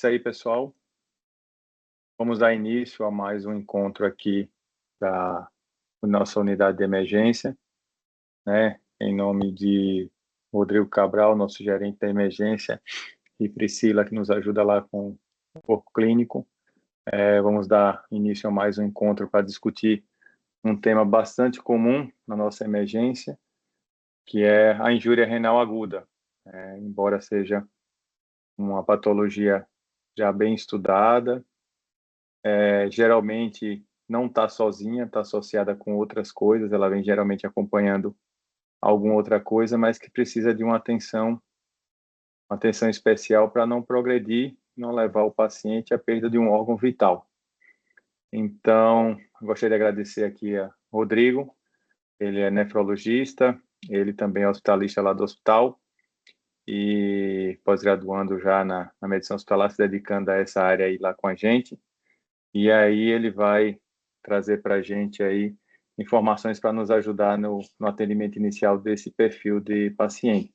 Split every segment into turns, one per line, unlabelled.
Isso aí, pessoal. Vamos dar início a mais um encontro aqui da nossa unidade de emergência, né? Em nome de Rodrigo Cabral, nosso gerente da emergência, e Priscila, que nos ajuda lá com o corpo clínico. Vamos dar início a mais um encontro para discutir um tema bastante comum na nossa emergência, que é a injúria renal aguda. Embora seja uma patologia já bem estudada, geralmente não está sozinha, está associada com outras coisas, ela vem geralmente acompanhando alguma outra coisa, mas que precisa de uma atenção especial para não progredir, não levar o paciente à perda de um órgão vital. Então, gostaria de agradecer aqui a Rodrigo, ele é nefrologista, ele também é hospitalista lá do hospital e pós-graduando já na medicina hospitalar, se dedicando a essa área aí lá com a gente. E aí ele vai trazer para a gente aí informações para nos ajudar no atendimento inicial desse perfil de paciente.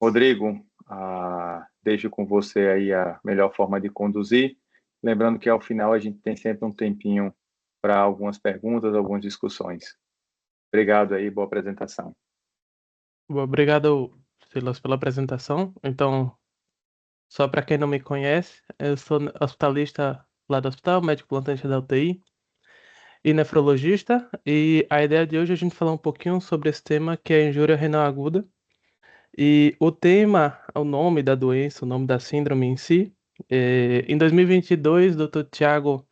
Rodrigo, deixo com você aí a melhor forma de conduzir. Lembrando que ao final a gente tem sempre um tempinho para algumas perguntas, algumas discussões. Obrigado aí, boa apresentação.
Obrigado, Silas, pela apresentação. Então, só para quem não me conhece, eu sou hospitalista lá do hospital, médico plantante da UTI e nefrologista. E a ideia de hoje é a gente falar um pouquinho sobre esse tema que é a injúria renal aguda. E o tema, o nome da doença, o nome da síndrome em si. Em 2022, o Dr. Tiago,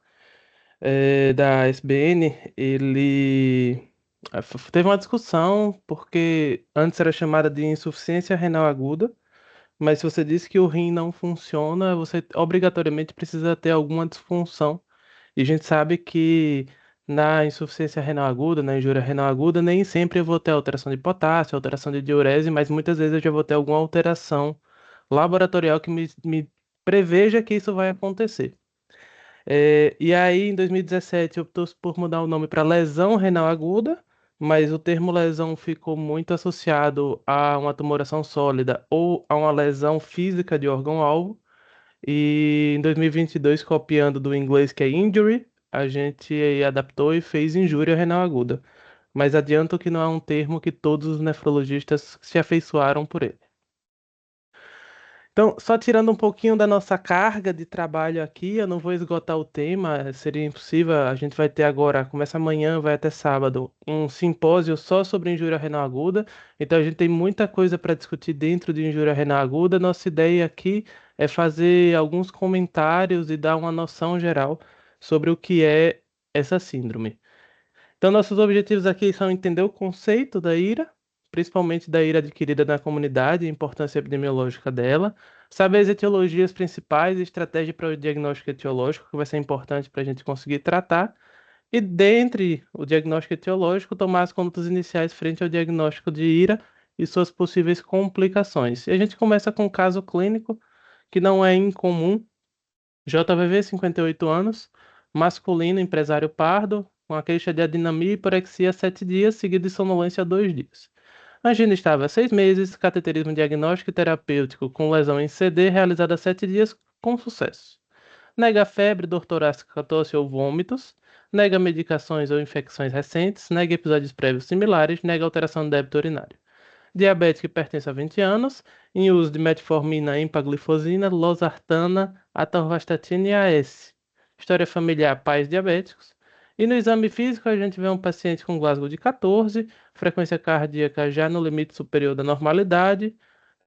da SBN, ele teve uma discussão porque antes era chamada de insuficiência renal aguda, mas se você diz que o rim não funciona, você obrigatoriamente precisa ter alguma disfunção. E a gente sabe que na insuficiência renal aguda, na injúria renal aguda, nem sempre eu vou ter alteração de potássio, alteração de diurese, mas muitas vezes eu já vou ter alguma alteração laboratorial que me preveja que isso vai acontecer. E aí, em 2017, optou por mudar o nome para lesão renal aguda, mas o termo lesão ficou muito associado a uma tumoração sólida ou a uma lesão física de órgão-alvo. E em 2022, copiando do inglês que é injury, a gente aí adaptou e fez injúria renal aguda. Mas adianto que não é um termo que todos os nefrologistas se afeiçoaram por ele. Então, só tirando um pouquinho da nossa carga de trabalho aqui, eu não vou esgotar o tema, seria impossível. A gente vai ter agora, começa amanhã, vai até sábado, um simpósio só sobre injúria renal aguda. Então, a gente tem muita coisa para discutir dentro de injúria renal aguda. Nossa ideia aqui é fazer alguns comentários e dar uma noção geral sobre o que é essa síndrome. Então, nossos objetivos aqui são entender o conceito da IRA, principalmente da IRA adquirida na comunidade, a importância epidemiológica dela, saber as etiologias principais e estratégia para o diagnóstico etiológico, que vai ser importante para a gente conseguir tratar, e dentre o diagnóstico etiológico, tomar as condutas iniciais frente ao diagnóstico de IRA e suas possíveis complicações. E a gente começa com um caso clínico que não é incomum, JVV, 58 anos, masculino, empresário pardo, com a queixa de adinamia e hiporexia 7 dias, seguido de sonolência 2 dias. A angina estava há 6 meses, cateterismo diagnóstico e terapêutico com lesão em CD, realizada há 7 dias, com sucesso. Nega febre, dor torácica, tosse ou vômitos. Nega medicações ou infecções recentes. Nega episódios prévios similares. Nega alteração do débito urinário. Diabético e hipertenso há 20 anos, em uso de metformina, empaglifosina, losartana, atorvastatina e AS. História familiar, pais diabéticos. E no exame físico a gente vê um paciente com Glasgow de 14, frequência cardíaca já no limite superior da normalidade,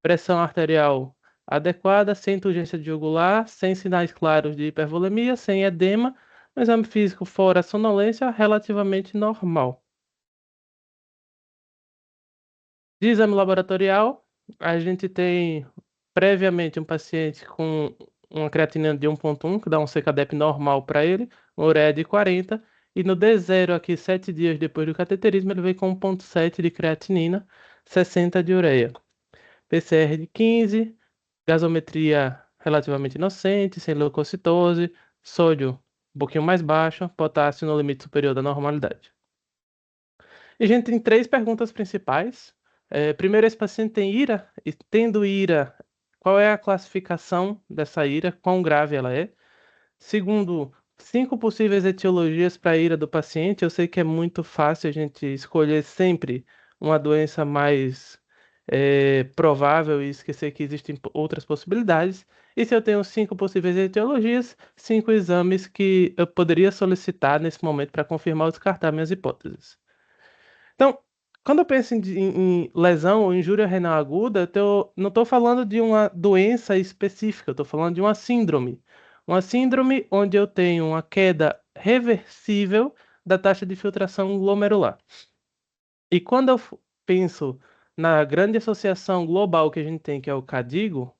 pressão arterial adequada, sem turgência jugular, sem sinais claros de hipervolemia, sem edema, um exame físico fora sonolência relativamente normal. De exame laboratorial, a gente tem previamente um paciente com uma creatinina de 1,1, que dá um CKDEP normal para ele, uma ureia de 40, e no D0 aqui, 7 dias depois do cateterismo, ele veio com 1,7 de creatinina, 60 de ureia. PCR de 15, gasometria relativamente inocente, sem leucocitose, sódio um pouquinho mais baixo, potássio no limite superior da normalidade. E a gente tem 3 perguntas principais. Primeiro, esse paciente tem IRA, e tendo IRA, qual é a classificação dessa ira, quão grave ela é. Segundo, 5 possíveis etiologias para a ira do paciente. Eu sei que é muito fácil a gente escolher sempre uma doença mais provável e esquecer que existem outras possibilidades. E se eu tenho 5 possíveis etiologias, 5 exames que eu poderia solicitar nesse momento para confirmar ou descartar minhas hipóteses. Então, quando eu penso em lesão ou injúria renal aguda, não estou falando de uma doença específica, eu estou falando de uma síndrome. Uma síndrome onde eu tenho uma queda reversível da taxa de filtração glomerular. E quando eu penso na grande associação global que a gente tem, que é o CADIGO,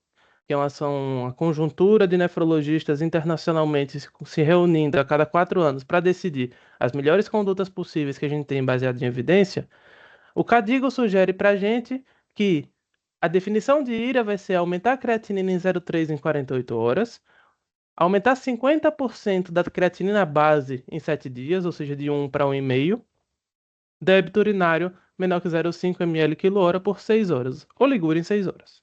que é uma conjuntura de nefrologistas internacionalmente se reunindo a cada 4 anos para decidir as melhores condutas possíveis que a gente tem baseado em evidência, o CADIGO sugere para a gente que a definição de IRA vai ser aumentar a creatinina em 0,3 em 48 horas, aumentar 50% da creatinina base em 7 dias, ou seja, de 1 para 1,5, débito urinário menor que 0,5 ml quilo-hora por 6 horas, oligúria em 6 horas.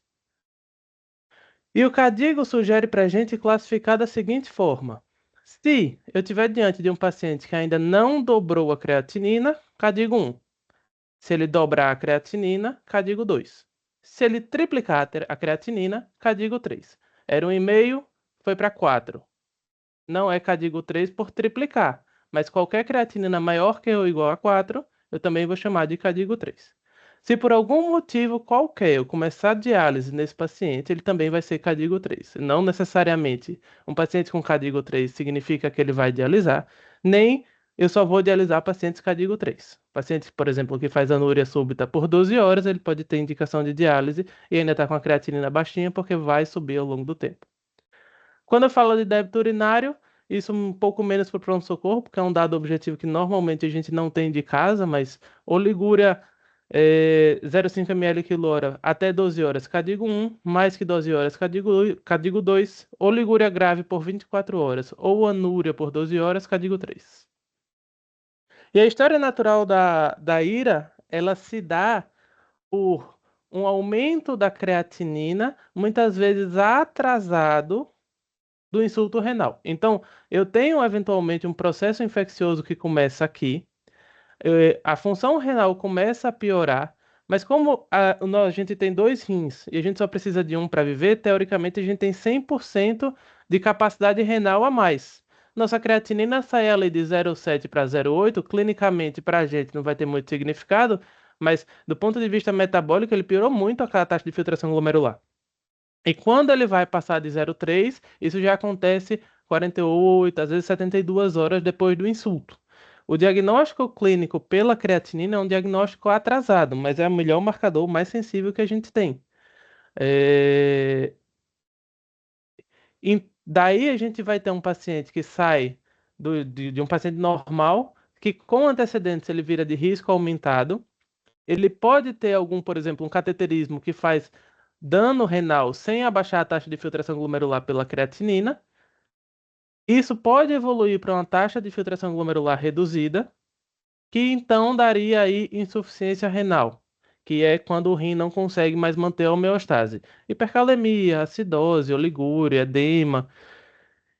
E o CADIGO sugere para a gente classificar da seguinte forma: se eu estiver diante de um paciente que ainda não dobrou a creatinina, CADIGO 1. Se ele dobrar a creatinina, CADIGO 2. Se ele triplicar a creatinina, CADIGO 3. Era 1,5, foi para 4. Não é CADIGO 3 por triplicar, mas qualquer creatinina maior que ou igual a 4, eu também vou chamar de CADIGO 3. Se por algum motivo qualquer eu começar a diálise nesse paciente, ele também vai ser CADIGO 3. Não necessariamente um paciente com CADIGO 3 significa que ele vai dialisar, nem eu só vou dialisar pacientes CADIGO 3. Paciente, por exemplo, que faz anúria súbita por 12 horas, ele pode ter indicação de diálise e ainda está com a creatinina baixinha porque vai subir ao longo do tempo. Quando eu falo de débito urinário, isso um pouco menos para o pronto-socorro, porque é um dado objetivo que normalmente a gente não tem de casa, mas oligúria 0,5 ml quilo-hora até 12 horas, CADIGO 1, mais que 12 horas, CADIGO 2, oligúria grave por 24 horas ou anúria por 12 horas, CADIGO 3. E a história natural da ira, ela se dá por um aumento da creatinina, muitas vezes atrasado do insulto renal. Então, eu tenho eventualmente um processo infeccioso que começa aqui, a função renal começa a piorar, mas como a gente tem 2 rins e a gente só precisa de um para viver, teoricamente a gente tem 100% de capacidade renal a mais. Nossa creatinina sai ali de 0,7 para 0,8, clinicamente para a gente não vai ter muito significado, mas do ponto de vista metabólico ele piorou muito a taxa de filtração glomerular. E quando ele vai passar de 0,3, isso já acontece 48, às vezes 72 horas depois do insulto. O diagnóstico clínico pela creatinina é um diagnóstico atrasado, mas é o melhor marcador, o mais sensível que a gente tem. E daí a gente vai ter um paciente que sai de um paciente normal, que com antecedentes ele vira de risco aumentado. Ele pode ter algum, por exemplo, um cateterismo que faz dano renal sem abaixar a taxa de filtração glomerular pela creatinina. Isso pode evoluir para uma taxa de filtração glomerular reduzida, que então daria aí insuficiência renal, que é quando o rim não consegue mais manter a homeostase. Hipercalemia, acidose, oligúria, edema.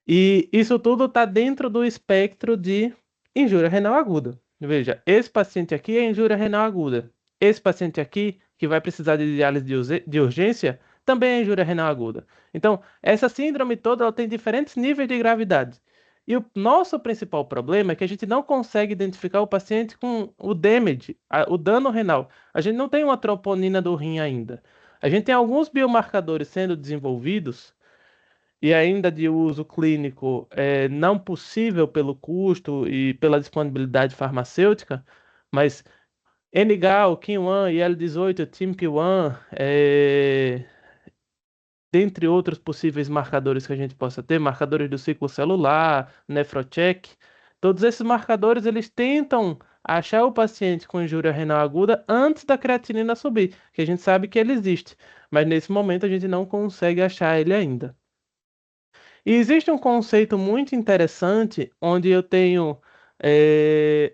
E isso tudo está dentro do espectro de injúria renal aguda. Veja, esse paciente aqui é injúria renal aguda. Esse paciente aqui, que vai precisar de diálise de urgência, também é injúria renal aguda. Então, essa síndrome toda ela tem diferentes níveis de gravidade. E o nosso principal problema é que a gente não consegue identificar o paciente com o damage, o dano renal. A gente não tem uma troponina do rim ainda. A gente tem alguns biomarcadores sendo desenvolvidos e ainda de uso clínico não possível pelo custo e pela disponibilidade farmacêutica, mas NGAL, KIM1, IL-18, TIMP1, dentre outros possíveis marcadores que a gente possa ter, marcadores do ciclo celular, nefrocheck, todos esses marcadores eles tentam achar o paciente com injúria renal aguda antes da creatinina subir, que a gente sabe que ele existe, mas nesse momento a gente não consegue achar ele ainda. E existe um conceito muito interessante onde eu tenho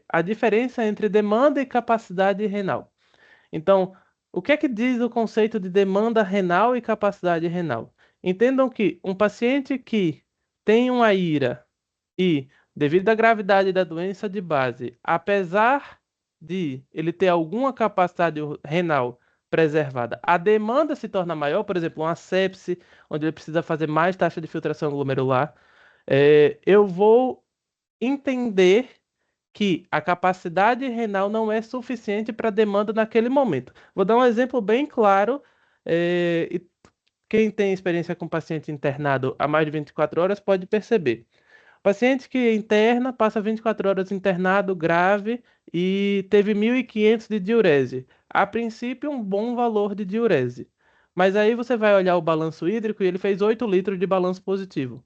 a diferença entre demanda e capacidade renal. Então, O que é que diz o conceito de demanda renal e capacidade renal? Entendam que um paciente que tem uma IRA e, devido à gravidade da doença de base, apesar de ele ter alguma capacidade renal preservada, a demanda se torna maior, por exemplo, uma sepse, onde ele precisa fazer mais taxa de filtração glomerular, eu vou entender que a capacidade renal não é suficiente para a demanda naquele momento. Vou dar um exemplo bem claro, e quem tem experiência com paciente internado há mais de 24 horas pode perceber. Paciente que interna, passa 24 horas internado, grave, e teve 1.500 de diurese. A princípio, um bom valor de diurese. Mas aí você vai olhar o balanço hídrico e ele fez 8 litros de balanço positivo.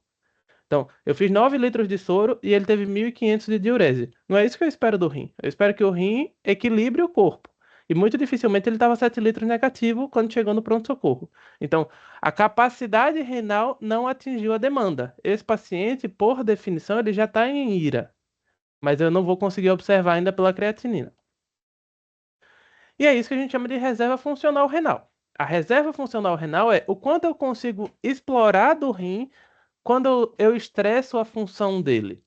Então, eu fiz 9 litros de soro e ele teve 1.500 de diurese. Não é isso que eu espero do rim. Eu espero que o rim equilibre o corpo. E muito dificilmente ele estava 7 litros negativo quando chegou no pronto-socorro. Então, a capacidade renal não atingiu a demanda. Esse paciente, por definição, ele já está em IRA. Mas eu não vou conseguir observar ainda pela creatinina. E é isso que a gente chama de reserva funcional renal. A reserva funcional renal é o quanto eu consigo explorar do rim quando eu estresso a função dele.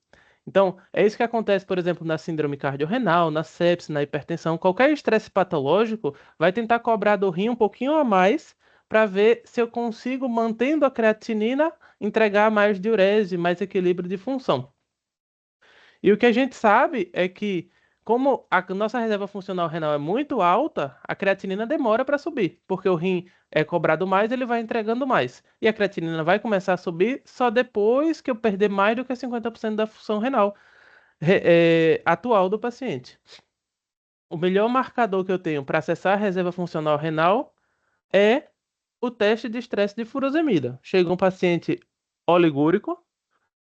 Então, é isso que acontece, por exemplo, na síndrome cardiorrenal, na sepse, na hipertensão. Qualquer estresse patológico vai tentar cobrar do rim um pouquinho a mais para ver se eu consigo, mantendo a creatinina, entregar mais diurese, mais equilíbrio de função. E o que a gente sabe é que, como a nossa reserva funcional renal é muito alta, a creatinina demora para subir, porque o rim é cobrado mais, ele vai entregando mais. E a creatinina vai começar a subir só depois que eu perder mais do que 50% da função renal atual do paciente. O melhor marcador que eu tenho para acessar a reserva funcional renal é o teste de estresse de furosemida. Chega um paciente oligúrico,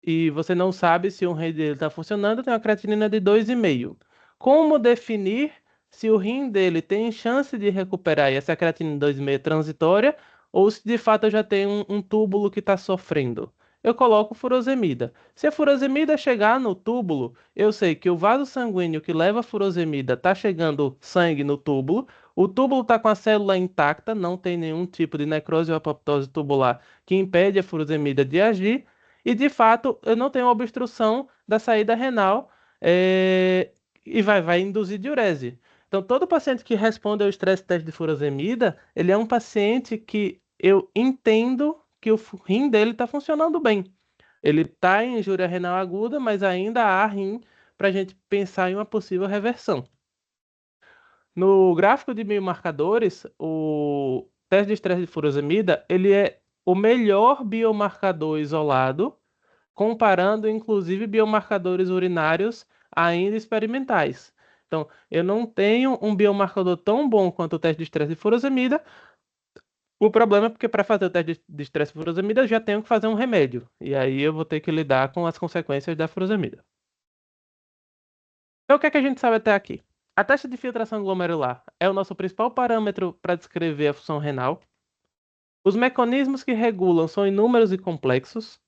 e você não sabe se o rim dele está funcionando, tem uma creatinina de 2,5. Como definir se o rim dele tem chance de recuperar e essa creatinina de 2,5 é transitória ou se de fato eu já tenho um túbulo que está sofrendo? Eu coloco furosemida. Se a furosemida chegar no túbulo, eu sei que o vaso sanguíneo que leva a furosemida está chegando sangue no túbulo, o túbulo está com a célula intacta, não tem nenhum tipo de necrose ou apoptose tubular que impede a furosemida de agir, e de fato eu não tenho obstrução da saída renal, e vai induzir diurese. Então, todo paciente que responde ao estresse teste de furosemida, ele é um paciente que eu entendo que o rim dele está funcionando bem. Ele está em injúria renal aguda, mas ainda há rim para a gente pensar em uma possível reversão. No gráfico de biomarcadores, o teste de estresse de furosemida, ele é o melhor biomarcador isolado, comparando inclusive biomarcadores urinários ainda experimentais. Então, eu não tenho um biomarcador tão bom quanto o teste de estresse de furosemida. O problema é porque para fazer o teste de estresse de furosemida eu já tenho que fazer um remédio. E aí eu vou ter que lidar com as consequências da furosemida. Então, o que é que a gente sabe até aqui? A taxa de filtração glomerular é o nosso principal parâmetro para descrever a função renal. Os mecanismos que regulam são inúmeros e complexos.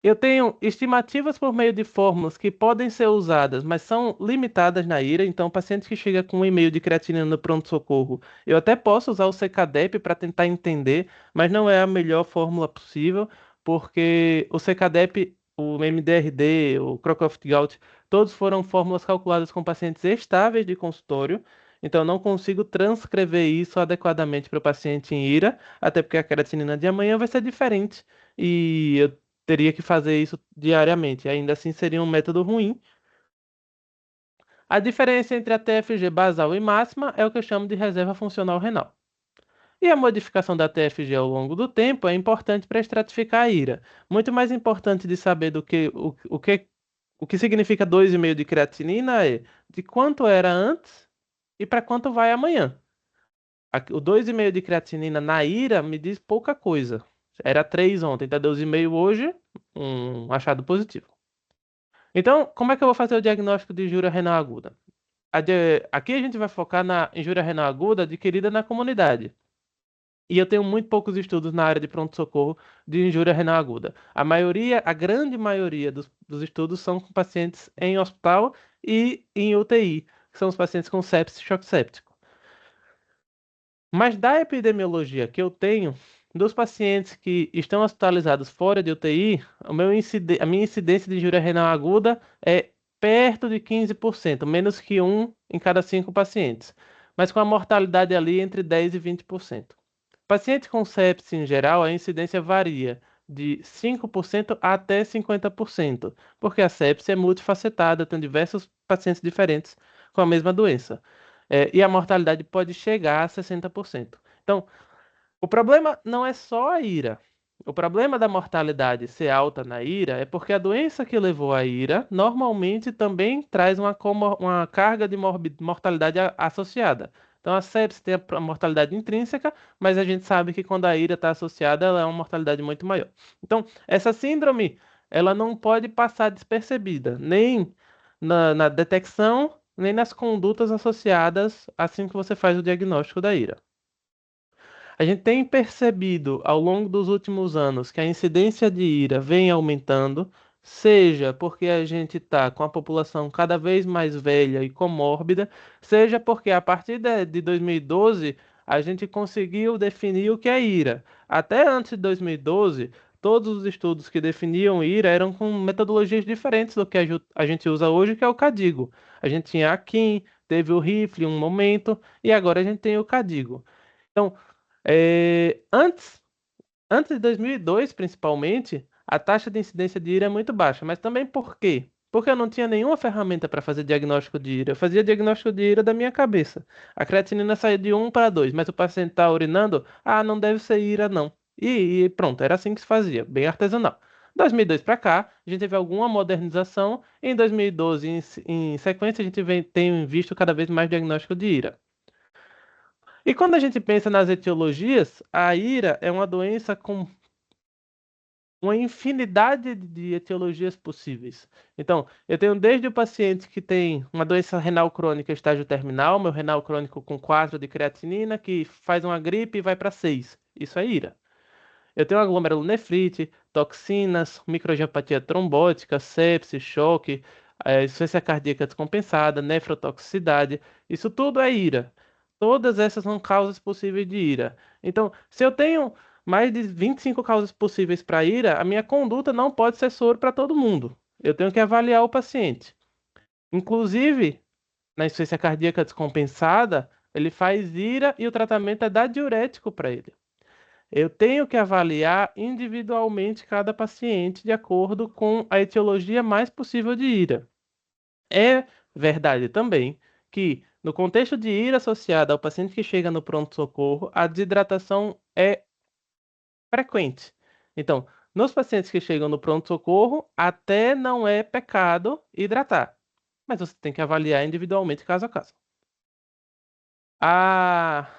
Eu tenho estimativas por meio de fórmulas que podem ser usadas, mas são limitadas na IRA. Então, paciente que chega com 1,5 de creatinina no pronto-socorro, eu até posso usar o CKDEP para tentar entender, mas não é a melhor fórmula possível, porque o CKDEP, o MDRD, o Crocroft-Gault, todos foram fórmulas calculadas com pacientes estáveis de consultório. Então, eu não consigo transcrever isso adequadamente para o paciente em IRA, até porque a creatinina de amanhã vai ser diferente. E eu teria que fazer isso diariamente. Ainda assim, seria um método ruim. A diferença entre a TFG basal e máxima é o que eu chamo de reserva funcional renal. E a modificação da TFG ao longo do tempo é importante para estratificar a IRA. Muito mais importante de saber do que o que significa 2,5 de creatinina é de quanto era antes e para quanto vai amanhã. O 2,5 de creatinina na IRA me diz pouca coisa. Era 3 ontem, tá 2,5 hoje, um achado positivo. Então, como é que eu vou fazer o diagnóstico de injúria renal aguda? Aqui a gente vai focar na injúria renal aguda adquirida na comunidade. E eu tenho muito poucos estudos na área de pronto-socorro de injúria renal aguda. A grande maioria dos estudos são com pacientes em hospital e em UTI, que são os pacientes com sepsis e choque séptico. Mas da epidemiologia que eu tenho, dos pacientes que estão hospitalizados fora de UTI, a minha incidência de injúria renal aguda é perto de 15%, menos que um em cada 5 pacientes, mas com a mortalidade ali entre 10% e 20%. Paciente com sepsis em geral, a incidência varia de 5% até 50%, porque a sepsis é multifacetada, tem diversos pacientes diferentes com a mesma doença. E a mortalidade pode chegar a 60%. Então, o problema não é só a ira. O problema da mortalidade ser alta na ira é porque a doença que levou à ira normalmente também traz uma carga de mortalidade associada. Então, a sepsis tem a mortalidade intrínseca, mas a gente sabe que quando a ira está associada, ela é uma mortalidade muito maior. Então, essa síndrome, ela não pode passar despercebida, nem na detecção, nem nas condutas associadas assim que você faz o diagnóstico da ira. A gente tem percebido ao longo dos últimos anos que a incidência de ira vem aumentando, seja porque a gente está com a população cada vez mais velha e comórbida, seja porque a partir de 2012 a gente conseguiu definir o que é ira. Até antes de 2012, todos os estudos que definiam ira eram com metodologias diferentes do que a gente usa hoje, que é o CADIGO. A gente tinha a KIM, teve o RIFLE em um momento, e agora a gente tem o CADIGO. Então, antes, antes de 2002, principalmente, a taxa de incidência de ira é muito baixa. Mas também por quê? Porque eu não tinha nenhuma ferramenta para fazer diagnóstico de ira. Eu fazia diagnóstico de ira da minha cabeça. A creatinina saía de 1 para 2, mas o paciente está urinando, não deve ser ira, não. E pronto, era assim que se fazia, bem artesanal. 2002 para cá, a gente teve alguma modernização. Em 2012, em sequência, a gente tem visto cada vez mais diagnóstico de ira. E quando a gente pensa nas etiologias, a ira é uma doença com uma infinidade de etiologias possíveis. Então, eu tenho desde o paciente que tem uma doença renal crônica estágio terminal, meu renal crônico com 4 de creatinina, que faz uma gripe e vai para 6. Isso é ira. Eu tenho glomerulonefrite, toxinas, microangiopatia trombótica, sepsis, choque, insuficiência cardíaca descompensada, nefrotoxicidade. Isso tudo é ira. Todas essas são causas possíveis de ira. Então, se eu tenho mais de 25 causas possíveis para ira, a minha conduta não pode ser soro para todo mundo. Eu tenho que avaliar o paciente. Inclusive, na insuficiência cardíaca descompensada, ele faz ira e o tratamento é dar diurético para ele. Eu tenho que avaliar individualmente cada paciente de acordo com a etiologia mais possível de ira. É verdade também que, no contexto de ira associada ao paciente que chega no pronto-socorro, a desidratação é frequente. Então, nos pacientes que chegam no pronto-socorro, até não é pecado hidratar, mas você tem que avaliar individualmente caso a caso. A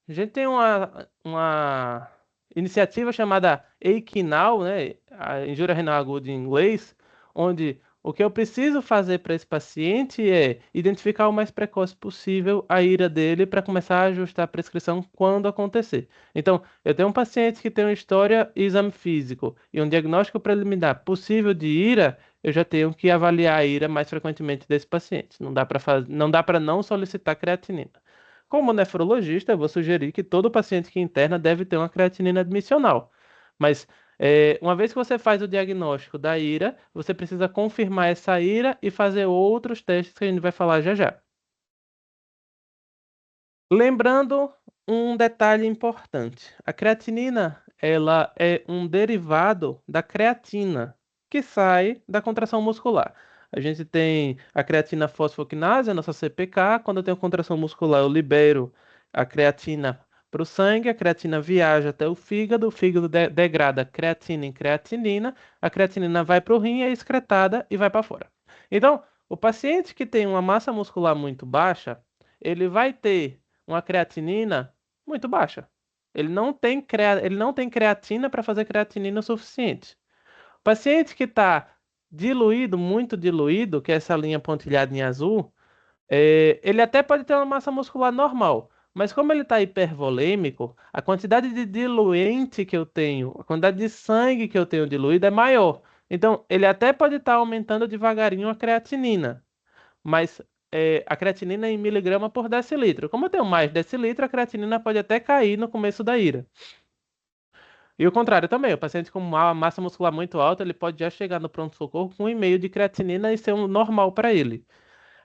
gente tem uma iniciativa chamada EICNAL, né? A injúria renal aguda em inglês, onde o que eu preciso fazer para esse paciente é identificar o mais precoce possível a ira dele para começar a ajustar a prescrição quando acontecer. Então, eu tenho um paciente que tem uma história e exame físico e um diagnóstico preliminar possível de ira, eu já tenho que avaliar a ira mais frequentemente desse paciente. Não dá para não solicitar creatinina. Como nefrologista, eu vou sugerir que todo paciente que interna deve ter uma creatinina admissional. Mas, uma vez que você faz o diagnóstico da ira, você precisa confirmar essa ira e fazer outros testes que a gente vai falar já já. Lembrando um detalhe importante: a creatinina, ela é um derivado da creatina que sai da contração muscular. A gente tem a creatina fosfoquinase, a nossa CPK. Quando eu tenho contração muscular, eu libero a creatina para o sangue, a creatina viaja até o fígado degrada creatina em creatinina, a creatinina vai para o rim, é excretada e vai para fora. Então, o paciente que tem uma massa muscular muito baixa, ele vai ter uma creatinina muito baixa. Ele não tem creatina para fazer creatinina o suficiente. O paciente que está diluído, muito diluído, que é essa linha pontilhada em azul, ele até pode ter uma massa muscular normal, mas como ele está hipervolêmico, a quantidade de diluente que eu tenho, a quantidade de sangue que eu tenho diluído é maior. Então, ele até pode estar aumentando devagarinho a creatinina, mas a creatinina em miligrama por decilitro. Como eu tenho mais decilitro, a creatinina pode até cair no começo da ira. E o contrário também, o paciente com uma massa muscular muito alta, ele pode já chegar no pronto-socorro com 1,5 de creatinina e ser um normal para ele.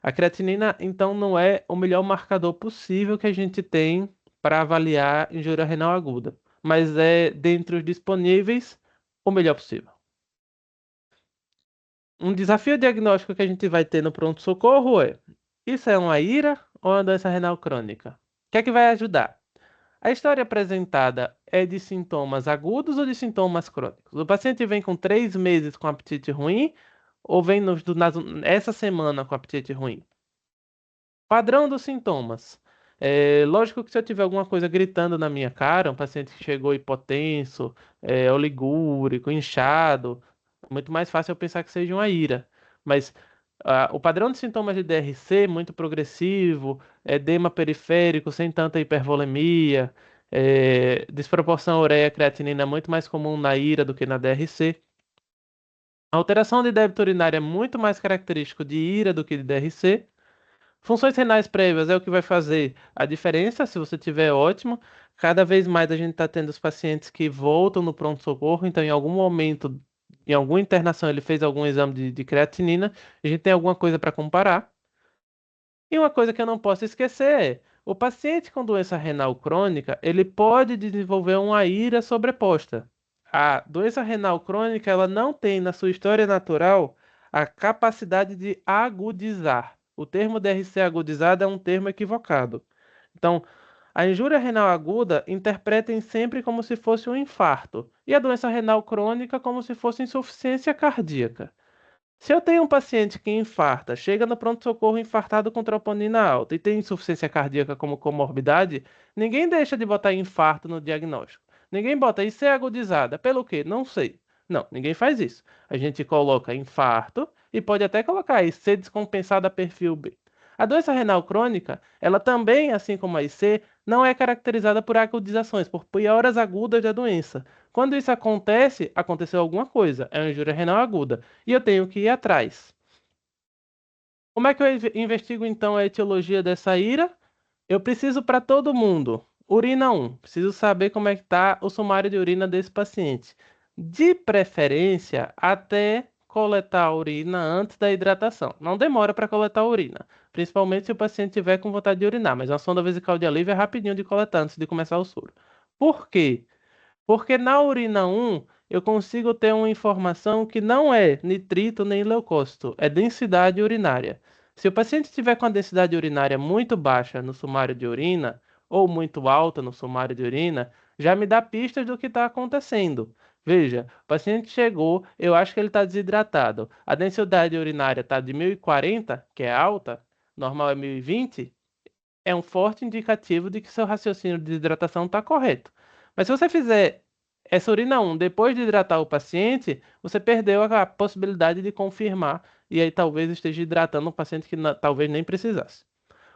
A creatinina, então, não é o melhor marcador possível que a gente tem para avaliar injúria renal aguda, mas é, dentre os disponíveis, o melhor possível. Um desafio diagnóstico que a gente vai ter no pronto-socorro é: isso é uma IRA ou uma doença renal crônica? O que é que vai ajudar? A história apresentada é de sintomas agudos ou de sintomas crônicos? O paciente vem com 3 meses com apetite ruim ou vem essa semana com apetite ruim? Padrão dos sintomas. Lógico que se eu tiver alguma coisa gritando na minha cara, um paciente que chegou hipotenso, oligúrico, inchado, é muito mais fácil eu pensar que seja uma ira. Mas o padrão de sintomas de DRC, muito progressivo, edema periférico, sem tanta hipervolemia, desproporção ureia-creatinina é muito mais comum na ira do que na DRC. A alteração de débito urinário é muito mais característico de ira do que de DRC. Funções renais prévias é o que vai fazer a diferença, se você tiver ótimo. Cada vez mais a gente está tendo os pacientes que voltam no pronto-socorro, então em algum momento, em alguma internação, ele fez algum exame de creatinina, a gente tem alguma coisa para comparar. E uma coisa que eu não posso esquecer é, o paciente com doença renal crônica, ele pode desenvolver uma ira sobreposta. A doença renal crônica, ela não tem na sua história natural a capacidade de agudizar. O termo DRC agudizado é um termo equivocado. Então, a injúria renal aguda interpretem sempre como se fosse um infarto e a doença renal crônica como se fosse insuficiência cardíaca. Se eu tenho um paciente que infarta, chega no pronto-socorro infartado com troponina alta e tem insuficiência cardíaca como comorbidade, ninguém deixa de botar infarto no diagnóstico. Ninguém bota IC agudizada. Pelo quê? Não sei. Não, ninguém faz isso. A gente coloca infarto e pode até colocar IC descompensada perfil B. A doença renal crônica, ela também, assim como a IC, não é caracterizada por agudizações, por pioras agudas da doença. Quando isso acontece, aconteceu alguma coisa, é uma injúria renal aguda e eu tenho que ir atrás. Como é que eu investigo então a etiologia dessa ira? Eu preciso para todo mundo. Urina 1. Preciso saber como é que está o sumário de urina desse paciente. De preferência, até coletar a urina antes da hidratação. Não demora para coletar a urina, principalmente se o paciente tiver com vontade de urinar, mas uma sonda vesical de alívio é rapidinho de coletar antes de começar o soro. Por quê? Porque na urina 1 eu consigo ter uma informação que não é nitrito nem leucócito, é densidade urinária. Se o paciente estiver com a densidade urinária muito baixa no sumário de urina, ou muito alta no sumário de urina, já me dá pistas do que está acontecendo. Veja, o paciente chegou, eu acho que ele está desidratado. A densidade urinária está de 1040, que é alta, normal é 1020, é um forte indicativo de que seu raciocínio de hidratação está correto. Mas se você fizer essa urina 1 depois de hidratar o paciente, você perdeu a possibilidade de confirmar e aí talvez esteja hidratando um paciente que talvez nem precisasse.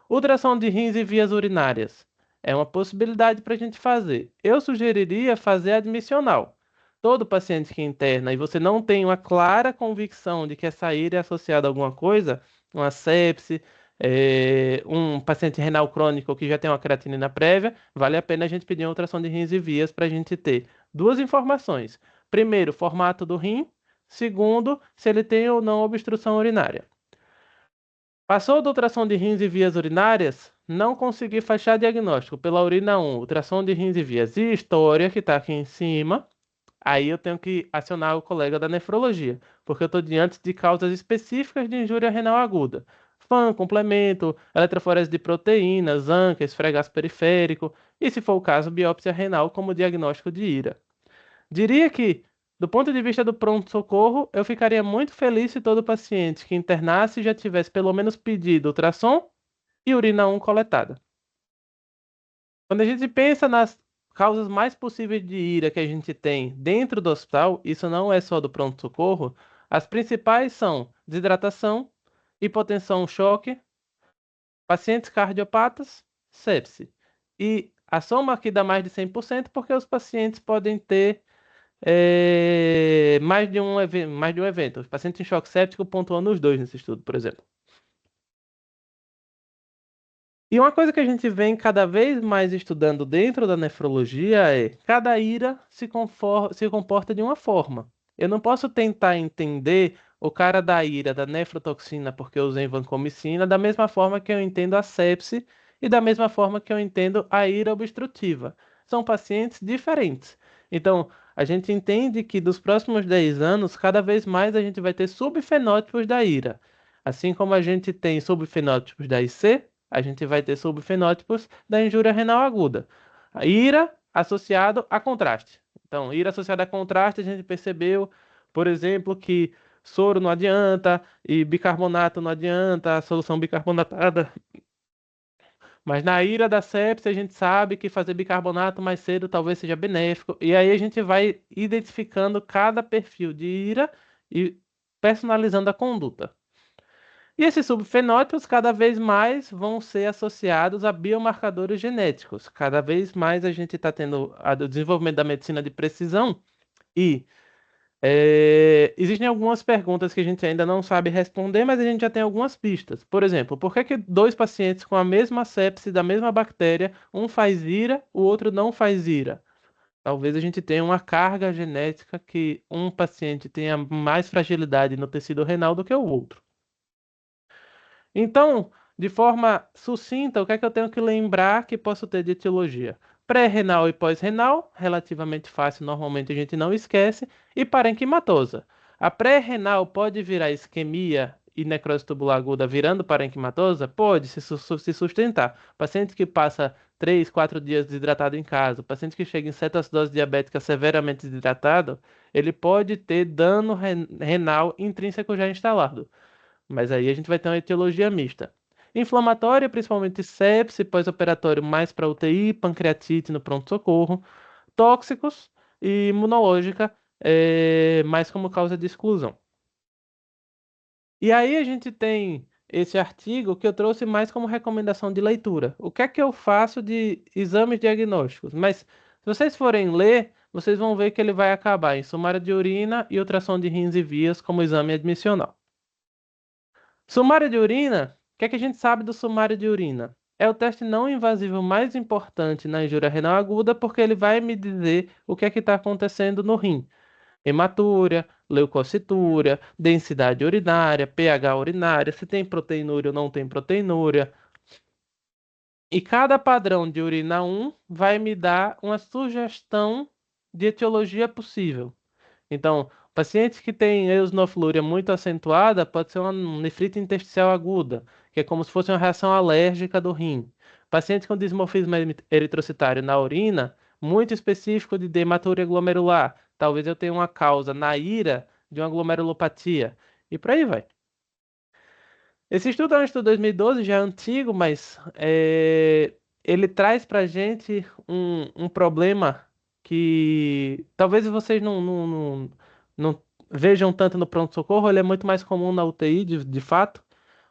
Ultrassom de rins e vias urinárias é uma possibilidade para a gente fazer. Eu sugeriria fazer admissional. Todo paciente que interna e você não tem uma clara convicção de que essa ira é associada a alguma coisa, uma sepse, um paciente renal crônico que já tem uma creatinina prévia, vale a pena a gente pedir uma ultrassom de rins e vias para a gente ter duas informações. Primeiro, formato do rim. Segundo, se ele tem ou não obstrução urinária. Passou da ultrassom de rins e vias urinárias, não consegui fechar diagnóstico pela urina 1, ultrassom de rins e vias e história, que está aqui em cima. Aí eu tenho que acionar o colega da nefrologia, porque eu estou diante de causas específicas de injúria renal aguda. FAN, complemento, eletroforese de proteínas, ANCA, esfregaço periférico, e se for o caso, biópsia renal como diagnóstico de IRA. Diria que, do ponto de vista do pronto-socorro, eu ficaria muito feliz se todo paciente que internasse já tivesse pelo menos pedido ultrassom e urina 1 coletada. Quando a gente pensa nas causas mais possíveis de ira que a gente tem dentro do hospital, isso não é só do pronto-socorro, as principais são desidratação, hipotensão, choque, pacientes cardiopatas, sepse. E a soma aqui dá mais de 100% porque os pacientes podem ter mais de um evento. Os pacientes em choque séptico pontuam nos dois nesse estudo, por exemplo. E uma coisa que a gente vem cada vez mais estudando dentro da nefrologia é cada ira se comporta de uma forma. Eu não posso tentar entender o cara da ira da nefrotoxina porque eu usei vancomicina da mesma forma que eu entendo a sepse e da mesma forma que eu entendo a ira obstrutiva. São pacientes diferentes. Então, a gente entende que dos próximos 10 anos, cada vez mais a gente vai ter subfenótipos da ira. Assim como a gente tem subfenótipos da IC, a gente vai ter subfenótipos da injúria renal aguda. A ira associado a contraste. Então, ira associada a contraste, a gente percebeu, por exemplo, que soro não adianta e bicarbonato não adianta, a solução bicarbonatada. Mas na ira da sepse, a gente sabe que fazer bicarbonato mais cedo talvez seja benéfico. E aí a gente vai identificando cada perfil de ira e personalizando a conduta. E esses subfenótipos cada vez mais vão ser associados a biomarcadores genéticos. Cada vez mais a gente está tendo o desenvolvimento da medicina de precisão e existem algumas perguntas que a gente ainda não sabe responder, mas a gente já tem algumas pistas. Por exemplo, por que que dois pacientes com a mesma sepse da mesma bactéria, um faz IRA, o outro não faz IRA? Talvez a gente tenha uma carga genética que um paciente tenha mais fragilidade no tecido renal do que o outro. Então, de forma sucinta, o que é que eu tenho que lembrar que posso ter de etiologia? Pré-renal e pós-renal, relativamente fácil, normalmente a gente não esquece, e parenquimatosa. A pré-renal pode virar isquemia e necrose tubular aguda virando parenquimatosa? Pode se sustentar. Paciente que passa 3, 4 dias desidratado em casa, paciente que chega em cetoacidose diabética severamente desidratado, ele pode ter dano renal intrínseco já instalado. Mas aí a gente vai ter uma etiologia mista. Inflamatória, principalmente sepse, pós-operatório mais para UTI, pancreatite no pronto-socorro, tóxicos e imunológica, mais como causa de exclusão. E aí a gente tem esse artigo que eu trouxe mais como recomendação de leitura. O que é que eu faço de exames diagnósticos? Mas se vocês forem ler, vocês vão ver que ele vai acabar em sumário de urina e ultrassom de rins e vias como exame admissional. Sumário de urina, o que é que a gente sabe do sumário de urina? É o teste não invasivo mais importante na injúria renal aguda porque ele vai me dizer o que é que está acontecendo no rim. Hematúria, leucocitúria, densidade urinária, pH urinária, se tem proteinúria ou não tem proteinúria. E cada padrão de urina 1 vai me dar uma sugestão de etiologia possível. Então, paciente que tem eosinofilúria muito acentuada pode ser uma nefrite intersticial aguda, que é como se fosse uma reação alérgica do rim. Paciente com dismorfismo eritrocitário na urina, muito específico de hematúria glomerular. Talvez eu tenha uma causa na ira de uma glomerulopatia. E por aí vai. Esse estudo é um estudo de 2012, já é antigo, mas ele traz para a gente um problema que talvez vocês não vejam tanto no pronto-socorro, ele é muito mais comum na UTI, de fato,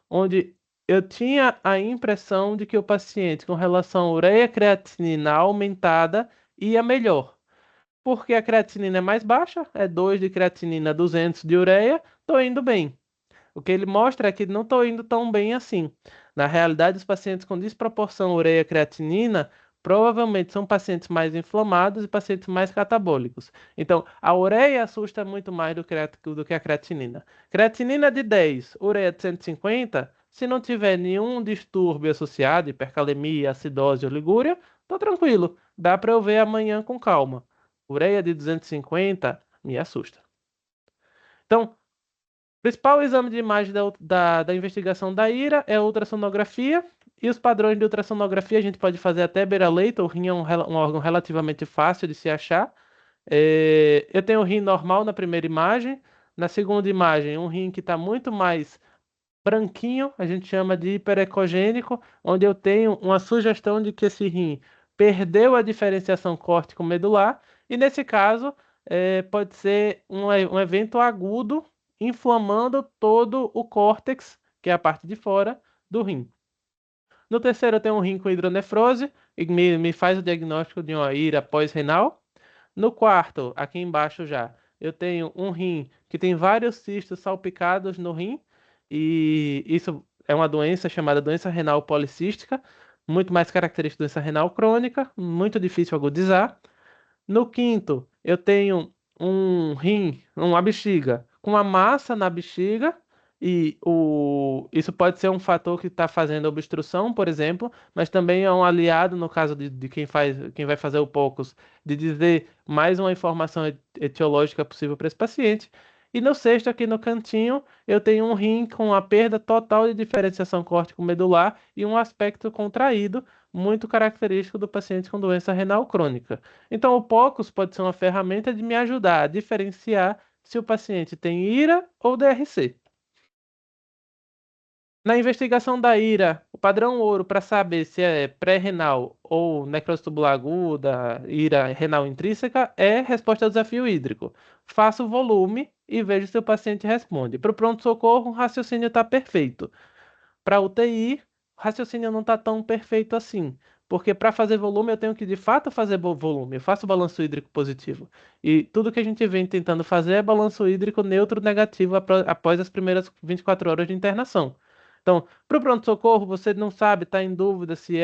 onde eu tinha a impressão de que o paciente com relação à ureia-creatinina aumentada ia melhor. Porque a creatinina é mais baixa, é 2 de creatinina, 200 de ureia, estou indo bem. O que ele mostra é que não estou indo tão bem assim. Na realidade, os pacientes com desproporção ureia-creatinina provavelmente são pacientes mais inflamados e pacientes mais catabólicos. Então, a ureia assusta muito mais do que a creatinina. Creatinina de 10, ureia de 150, se não tiver nenhum distúrbio associado, hipercalemia, acidose ou ligúria, tô tranquilo. Dá para eu ver amanhã com calma. Ureia de 250 me assusta. Então, principal exame de imagem da investigação da IRA é a ultrassonografia. E os padrões de ultrassonografia a gente pode fazer até beira-leito. O rim é um órgão relativamente fácil de se achar. Eu tenho o rim normal na primeira imagem. Na segunda imagem, um rim que está muito mais branquinho, a gente chama de hiperecogênico, onde eu tenho uma sugestão de que esse rim perdeu a diferenciação córtico-medular. E nesse caso, pode ser um evento agudo inflamando todo o córtex, que é a parte de fora do rim. No terceiro, eu tenho um rim com hidronefrose, e me faz o diagnóstico de uma ira pós-renal. No quarto, aqui embaixo já, eu tenho um rim que tem vários cistos salpicados no rim, e isso é uma doença chamada doença renal policística. muito mais característico da doença renal crônica, muito difícil agudizar. No quinto, eu tenho um rim, uma bexiga, com uma massa na bexiga, isso pode ser um fator que está fazendo obstrução, por exemplo, mas também é um aliado, no caso de quem vai fazer o POCUS, de dizer mais uma informação etiológica possível para esse paciente. E no sexto, aqui no cantinho, eu tenho um rim com a perda total de diferenciação córtico-medular e um aspecto contraído, muito característico do paciente com doença renal crônica. Então, o POCUS pode ser uma ferramenta de me ajudar a diferenciar se o paciente tem IRA ou DRC. Na investigação da IRA, o padrão ouro para saber se é pré-renal ou necrose tubular aguda, IRA renal intrínseca, é resposta ao desafio hídrico. Faço o volume e vejo se o paciente responde. Para o pronto-socorro, o raciocínio está perfeito. Para UTI, o raciocínio não está tão perfeito assim. Porque para fazer volume, eu tenho que de fato fazer volume. Eu faço balanço hídrico positivo. E tudo que a gente vem tentando fazer é balanço hídrico neutro negativo após as primeiras 24 horas de internação. Então, para o pronto-socorro, você não sabe, está em dúvida se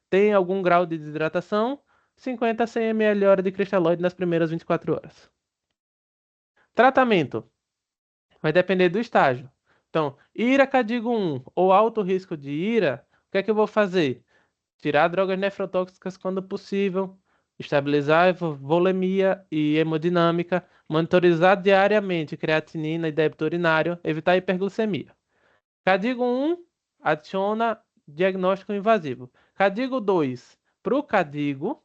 tem algum grau de desidratação, 50 a 100 ml hora de cristalóide nas primeiras 24 horas. Tratamento. Vai depender do estágio. Então, IRA CADIGO 1 ou alto risco de IRA, o que é que eu vou fazer? Tirar drogas nefrotóxicas quando possível, estabilizar a volemia e hemodinâmica, monitorizar diariamente creatinina e débito urinário, evitar hiperglicemia. CADIGO 1 adiciona diagnóstico invasivo. CADIGO 2, para o CADIGO,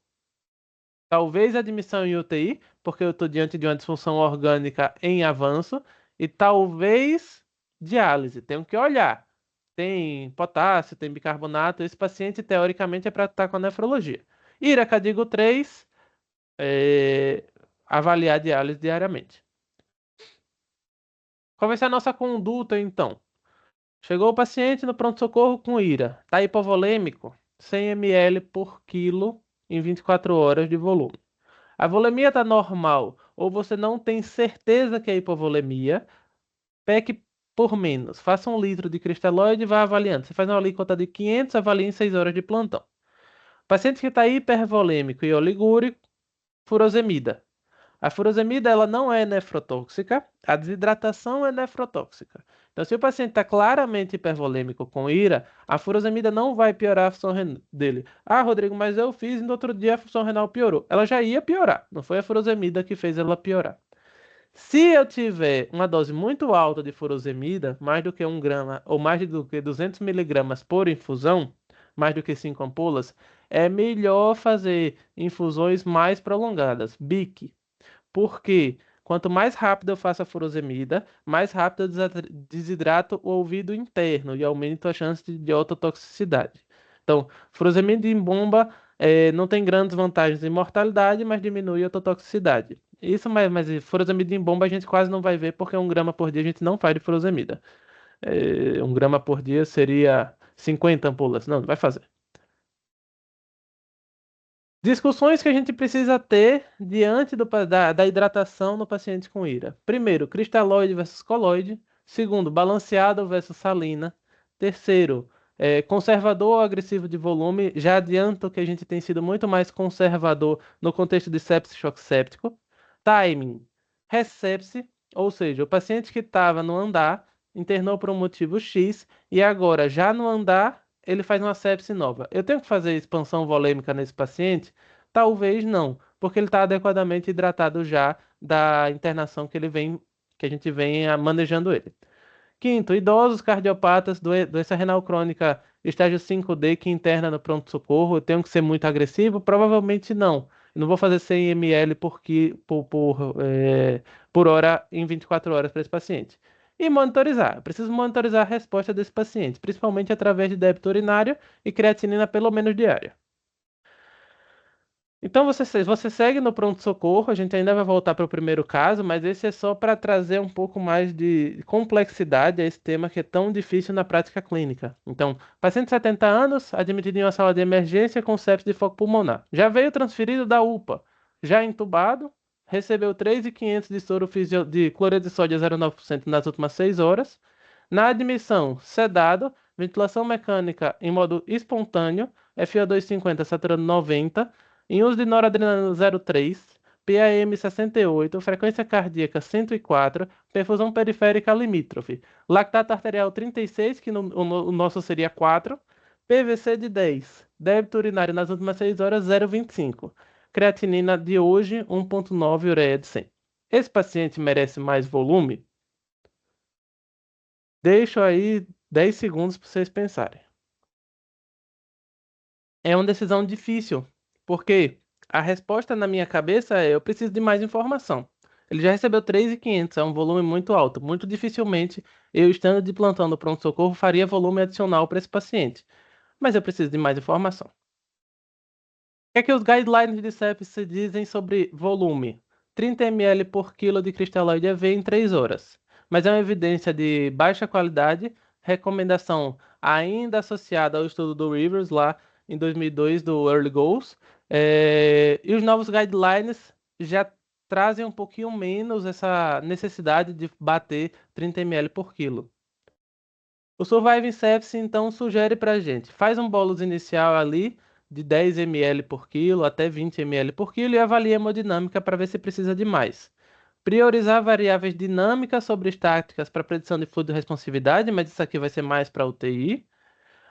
talvez admissão em UTI, porque eu estou diante de uma disfunção orgânica em avanço, e talvez diálise. Tenho que olhar. Tem potássio, tem bicarbonato. Esse paciente, teoricamente, é para estar com a nefrologia. Iracadigo 3, avaliar a diálise diariamente. Qual vai ser a nossa conduta, então? Chegou o paciente no pronto-socorro com IRA. Está hipovolêmico, 100 ml por quilo em 24 horas de volume. A volemia está normal ou você não tem certeza que é hipovolemia, peque por menos. Faça 1 litro de cristalóide e vá avaliando. Você faz uma alíquota de 500, avalie em 6 horas de plantão. Paciente que está hipervolêmico e oligúrico, furosemida. A furosemida ela não é nefrotóxica, a desidratação é nefrotóxica. Então, se o paciente está claramente hipervolêmico com IRA, a furosemida não vai piorar a função renal dele. Ah, Rodrigo, mas eu fiz e no outro dia a função renal piorou. Ela já ia piorar, não foi a furosemida que fez ela piorar. Se eu tiver uma dose muito alta de furosemida, mais do que 1 grama ou mais do que 200 miligramas por infusão, mais do que 5 ampolas, é melhor fazer infusões mais prolongadas, BIC. Porque quanto mais rápido eu faço a furosemida, mais rápido eu desidrato o ouvido interno e aumento a chance de ototoxicidade. Então, furosemida em bomba não tem grandes vantagens em mortalidade, mas diminui a ototoxicidade. Isso, mas furosemida em bomba a gente quase não vai ver, porque 1 grama por dia a gente não faz de furosemida. 1 grama por dia seria 50 ampolas. Não, não vai fazer. Discussões que a gente precisa ter diante da hidratação no paciente com IRA. Primeiro, cristalóide versus coloide. Segundo, balanceado versus salina. Terceiro, conservador ou agressivo de volume. Já adianto que a gente tem sido muito mais conservador no contexto de sepse choque séptico. Timing, ressepse, ou seja, o paciente que estava no andar internou por um motivo X e agora já no andar ele faz uma sepse nova. Eu tenho que fazer expansão volêmica nesse paciente? Talvez não, porque ele está adequadamente hidratado já da internação que a gente vem manejando ele. Quinto, idosos cardiopatas, doença renal crônica, estágio 5D que interna no pronto-socorro, eu tenho que ser muito agressivo? Provavelmente não. Eu não vou fazer 100 ml por hora em 24 horas para esse paciente. E monitorizar. Eu preciso monitorizar a resposta desse paciente, principalmente através de débito urinário e creatinina pelo menos diária. Então você segue no pronto-socorro, a gente ainda vai voltar para o primeiro caso, mas esse é só para trazer um pouco mais de complexidade a esse tema que é tão difícil na prática clínica. Então, paciente de 70 anos, admitido em uma sala de emergência com sepsis de foco pulmonar. Já veio transferido da UPA, já entubado, recebeu 3.500 de soro de cloreto de sódio a 0,9% nas últimas 6 horas. Na admissão, sedado, ventilação mecânica em modo espontâneo, FO250 saturando 90, em uso de noradrenalina 0,3, PAM 68, frequência cardíaca 104, perfusão periférica limítrofe, lactato arterial 36, que o nosso seria 4, PVC de 10, débito urinário nas últimas 6 horas 0,25, creatinina de hoje 1,9, ureia de 100. Esse paciente merece mais volume? Deixo aí 10 segundos para vocês pensarem. É uma decisão difícil, porque a resposta na minha cabeça é: eu preciso de mais informação. Ele já recebeu 3.500, é um volume muito alto. Muito dificilmente eu, estando de plantão no pronto-socorro, faria volume adicional para esse paciente. Mas eu preciso de mais informação. O que é que os guidelines de sepse dizem sobre volume? 30 ml por quilo de cristalóide EV em 3 horas. Mas é uma evidência de baixa qualidade, recomendação ainda associada ao estudo do Rivers, lá em 2002, do Early Goals. E os novos guidelines já trazem um pouquinho menos essa necessidade de bater 30 ml por quilo. O Surviving Sepsis, então, sugere para gente: faz um bolus inicial ali de 10 ml por quilo até 20 ml por quilo e avalia a hemodinâmica para ver se precisa de mais. Priorizar variáveis dinâmicas sobre estáticas para predição de fluido responsividade, mas isso aqui vai ser mais para UTI.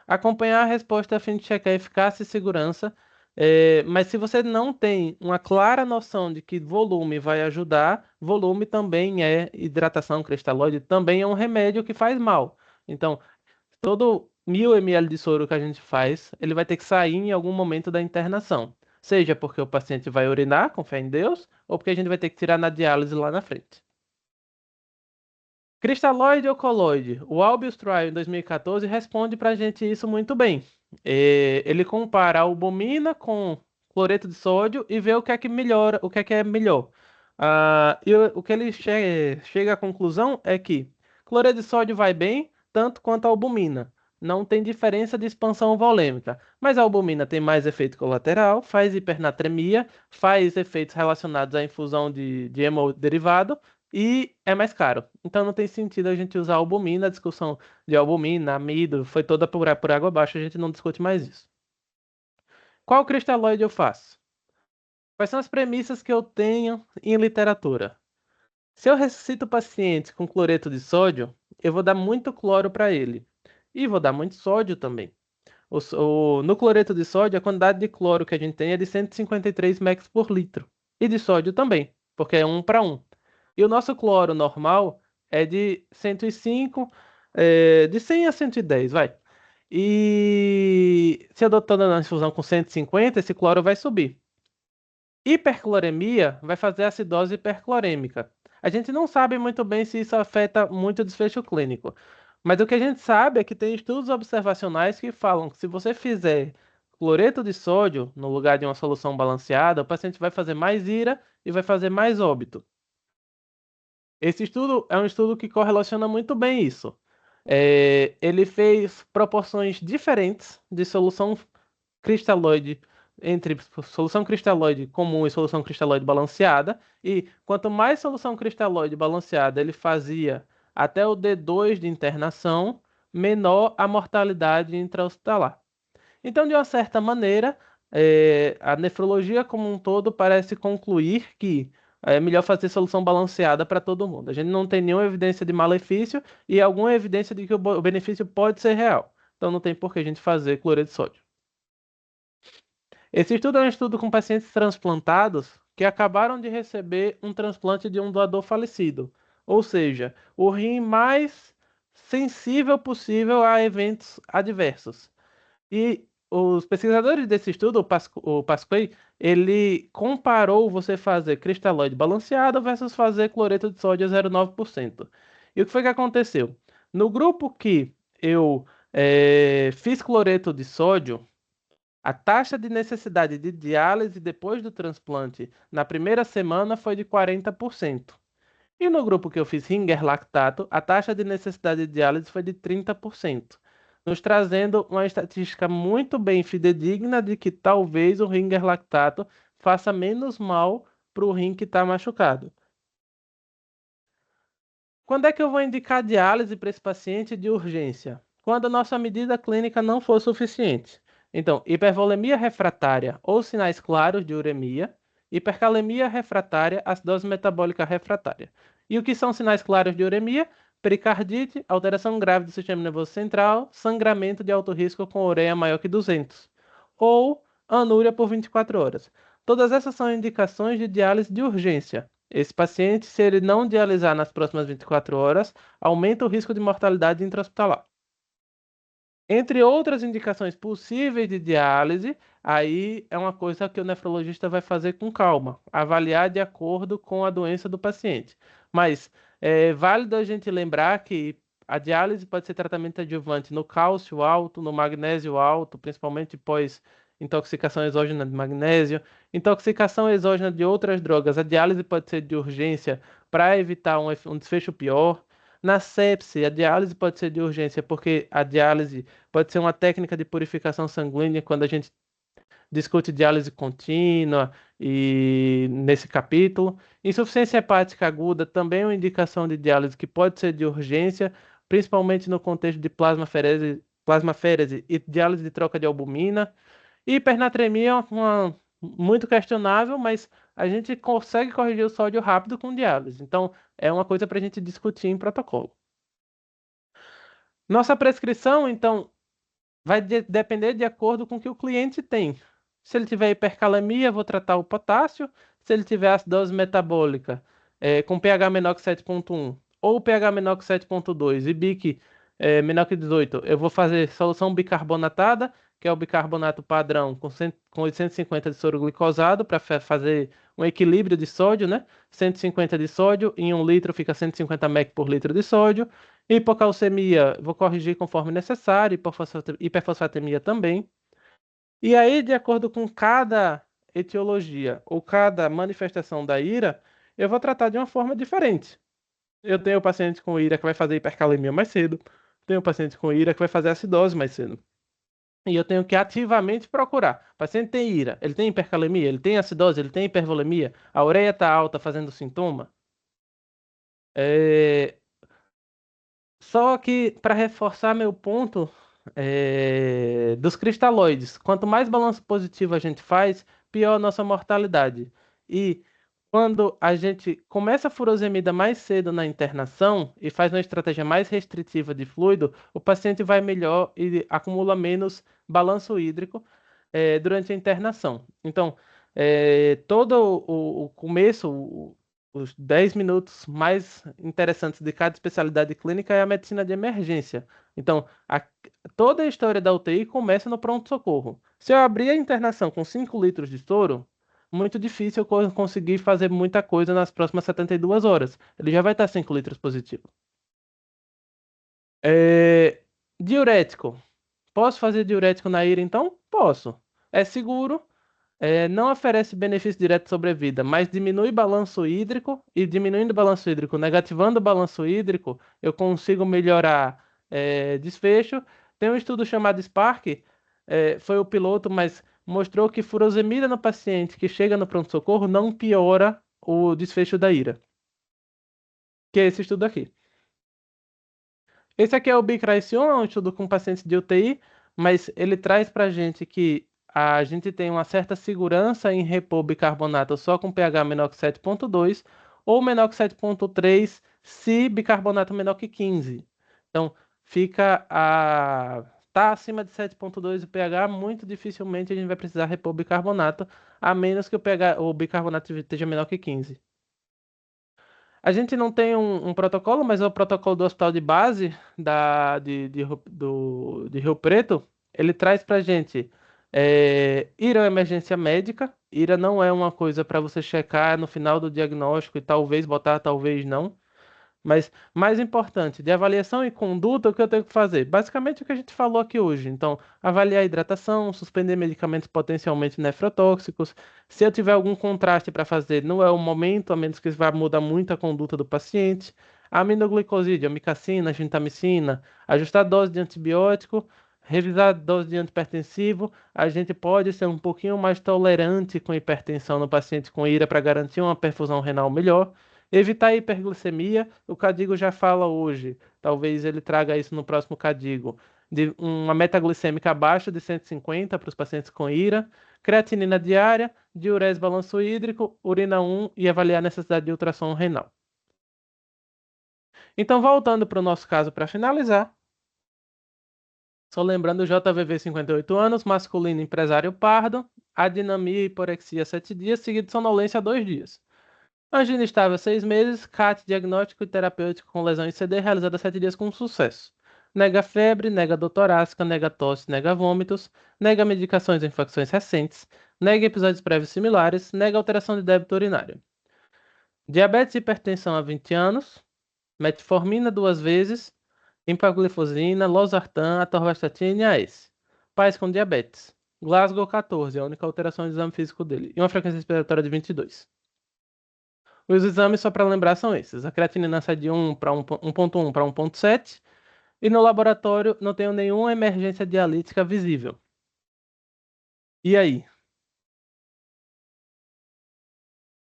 Acompanhar a resposta a fim de checar eficácia e segurança. Mas se você não tem uma clara noção de que volume vai ajudar, volume também é hidratação cristalóide, também é um remédio que faz mal. Então, todo 1.000 ml de soro que a gente faz, ele vai ter que sair em algum momento da internação. Seja porque o paciente vai urinar, com fé em Deus, ou porque a gente vai ter que tirar na diálise lá na frente. Cristalóide ou coloide? O Albius Trial em 2014 responde para a gente isso muito bem. Ele compara a albumina com cloreto de sódio e vê o que é que melhora, o que é melhor. O que ele chega à conclusão é que cloreto de sódio vai bem tanto quanto a albumina. Não tem diferença de expansão volêmica, mas a albumina tem mais efeito colateral, faz hipernatremia, faz efeitos relacionados à infusão de hemoderivado e é mais caro. Então não tem sentido a gente usar albumina. A discussão de albumina, amido, foi toda por água abaixo, a gente não discute mais isso. Qual cristalóide eu faço? Quais são as premissas que eu tenho em literatura? Se eu ressuscito o paciente com cloreto de sódio, eu vou dar muito cloro para ele. E vou dar muito sódio também. No cloreto de sódio, a quantidade de cloro que a gente tem é de 153 mEq por litro. E de sódio também, porque é 1 para 1. E o nosso cloro normal é de 105, de 100 a 110, vai. E se eu estou dando a infusão com 150, esse cloro vai subir. Hipercloremia vai fazer acidose hiperclorêmica. A gente não sabe muito bem se isso afeta muito o desfecho clínico. Mas o que a gente sabe é que tem estudos observacionais que falam que se você fizer cloreto de sódio no lugar de uma solução balanceada, o paciente vai fazer mais IRA e vai fazer mais óbito. Esse estudo é um estudo que correlaciona muito bem isso. Ele fez proporções diferentes de solução cristalóide entre solução cristalóide comum e solução cristalóide balanceada, e quanto mais solução cristalóide balanceada ele fazia até o D2 de internação, menor a mortalidade intra-hospitalar. Então, de uma certa maneira, a nefrologia como um todo parece concluir que é melhor fazer solução balanceada para todo mundo. A gente não tem nenhuma evidência de malefício e alguma evidência de que o benefício pode ser real. Então, não tem por que a gente fazer cloreto de sódio. Esse estudo é um estudo com pacientes transplantados que acabaram de receber um transplante de um doador falecido, ou seja, o rim mais sensível possível a eventos adversos. E os pesquisadores desse estudo, o Pasquale, ele comparou você fazer cristalóide balanceado versus fazer cloreto de sódio a 0,9%. E o que foi que aconteceu? No grupo que eu fiz cloreto de sódio, a taxa de necessidade de diálise depois do transplante na primeira semana foi de 40%. E no grupo que eu fiz Ringer lactato, a taxa de necessidade de diálise foi de 30%, nos trazendo uma estatística muito bem fidedigna de que talvez o Ringer lactato faça menos mal para o rim que está machucado. Quando é que eu vou indicar diálise para esse paciente de urgência? Quando a nossa medida clínica não for suficiente. Então, hipervolemia refratária ou sinais claros de uremia, hipercalemia refratária, acidose metabólica refratária. E o que são sinais claros de uremia? Pericardite, alteração grave do sistema nervoso central, sangramento de alto risco com ureia maior que 200, ou anúria por 24 horas. Todas essas são indicações de diálise de urgência. Esse paciente, se ele não dialisar nas próximas 24 horas, aumenta o risco de mortalidade intra-hospitalar. Entre outras indicações possíveis de diálise, aí é uma coisa que o nefrologista vai fazer com calma, avaliar de acordo com a doença do paciente. Mas é válido a gente lembrar que a diálise pode ser tratamento adjuvante no cálcio alto, no magnésio alto, principalmente pós intoxicação exógena de magnésio, intoxicação exógena de outras drogas. A diálise pode ser de urgência para evitar um desfecho pior. Na sepse, a diálise pode ser de urgência, porque a diálise pode ser uma técnica de purificação sanguínea quando a gente discute diálise contínua e nesse capítulo. Insuficiência hepática aguda também é uma indicação de diálise que pode ser de urgência, principalmente no contexto de plasmaférese e diálise de troca de albumina. Hipernatremia é muito questionável, mas a gente consegue corrigir o sódio rápido com diálise. Então, é uma coisa para a gente discutir em protocolo. Nossa prescrição, então, vai depender de acordo com o que o cliente tem. Se ele tiver hipercalemia, vou tratar o potássio. Se ele tiver acidose metabólica, com pH menor que 7,1 ou pH menor que 7,2 e BIC menor que 18, eu vou fazer solução bicarbonatada, que é o bicarbonato padrão com 850 de soro glicosado para fazer um equilíbrio de sódio, né? 150 de sódio em 1 litro fica 150 mEq por litro de sódio. Hipocalcemia, vou corrigir conforme necessário, hiperfosfatemia também. E aí, de acordo com cada etiologia ou cada manifestação da ira, eu vou tratar de uma forma diferente. Eu tenho paciente com ira que vai fazer hipercalemia mais cedo, tenho paciente com ira que vai fazer acidose mais cedo. E eu tenho que ativamente procurar. O paciente tem ira, ele tem hipercalemia, ele tem acidose, ele tem hipervolemia, a ureia está alta fazendo sintoma. É, Só que, para reforçar meu ponto, dos cristalóides, quanto mais balanço positivo a gente faz, pior a nossa mortalidade. E quando a gente começa a furosemida mais cedo na internação e faz uma estratégia mais restritiva de fluido, o paciente vai melhor e acumula menos balanço hídrico, durante a internação. Então, todo o começo, os 10 minutos mais interessantes de cada especialidade clínica é a medicina de emergência. Então, toda a história da UTI começa no pronto-socorro. Se eu abrir a internação com 5 litros de soro, muito difícil eu conseguir fazer muita coisa nas próximas 72 horas. Ele já vai estar 5 litros positivo. É, Diurético. Posso fazer diurético na ira, então? Posso. É seguro, não oferece benefício direto sobre a vida, mas diminui balanço hídrico, e diminuindo o balanço hídrico, negativando o balanço hídrico, eu consigo melhorar desfecho. Tem um estudo chamado SPARC, foi o piloto, mas mostrou que furosemida no paciente que chega no pronto-socorro não piora o desfecho da ira, que é esse estudo aqui. Esse aqui é o Bicraicion, é um estudo com pacientes de UTI, mas ele traz para a gente que a gente tem uma certa segurança em repor bicarbonato só com pH menor que 7,2 ou menor que 7,3 se bicarbonato menor que 15. Então, tá acima de 7,2 o pH, muito dificilmente a gente vai precisar repor bicarbonato, a menos que o bicarbonato esteja menor que 15. A gente não tem um protocolo, mas é o protocolo do hospital de base de Rio Preto. Ele traz pra gente ir à emergência médica. IRA não é uma coisa para você checar no final do diagnóstico e talvez botar, talvez não. Mas mais importante, de avaliação e conduta, o que eu tenho que fazer? Basicamente o que a gente falou aqui hoje. Então, avaliar a hidratação, suspender medicamentos potencialmente nefrotóxicos. Se eu tiver algum contraste para fazer, não é o momento, a menos que isso vá mudar muito a conduta do paciente. Aminoglicosídeo, amicacina, gentamicina, ajustar a dose de antibiótico, revisar a dose de antipertensivo. A gente pode ser um pouquinho mais tolerante com hipertensão no paciente com IRA para garantir uma perfusão renal melhor. Evitar a hiperglicemia, o Cadigo já fala hoje, talvez ele traga isso no próximo Cadigo. de uma metaglicêmica abaixo de 150 para os pacientes com IRA, creatinina diária, diurese balanço hídrico, urina 1 e avaliar a necessidade de ultrassom renal. Então, voltando para o nosso caso para finalizar, só lembrando, JVV 58 anos, masculino, empresário pardo, adinamia e hiporexia 7 dias, seguido de sonolência 2 dias. Angina estável 6 meses, CAT diagnóstico e terapêutico com lesão em CD realizada 7 dias com sucesso. Nega febre, nega dor torácica, nega tosse, nega vômitos, nega medicações e infecções recentes, nega episódios prévios similares, nega alteração de débito urinário. Diabetes e hipertensão há 20 anos, metformina 2 vezes, empaglifosina, losartan, atorvastatina e AS. Pais com diabetes. Glasgow 14, a única alteração do exame físico dele. E uma frequência respiratória de 22. Os exames, só para lembrar, são esses. A creatinina sai de 1 para 1.1 para 1.7. E no laboratório não tenho nenhuma emergência dialítica visível. E aí?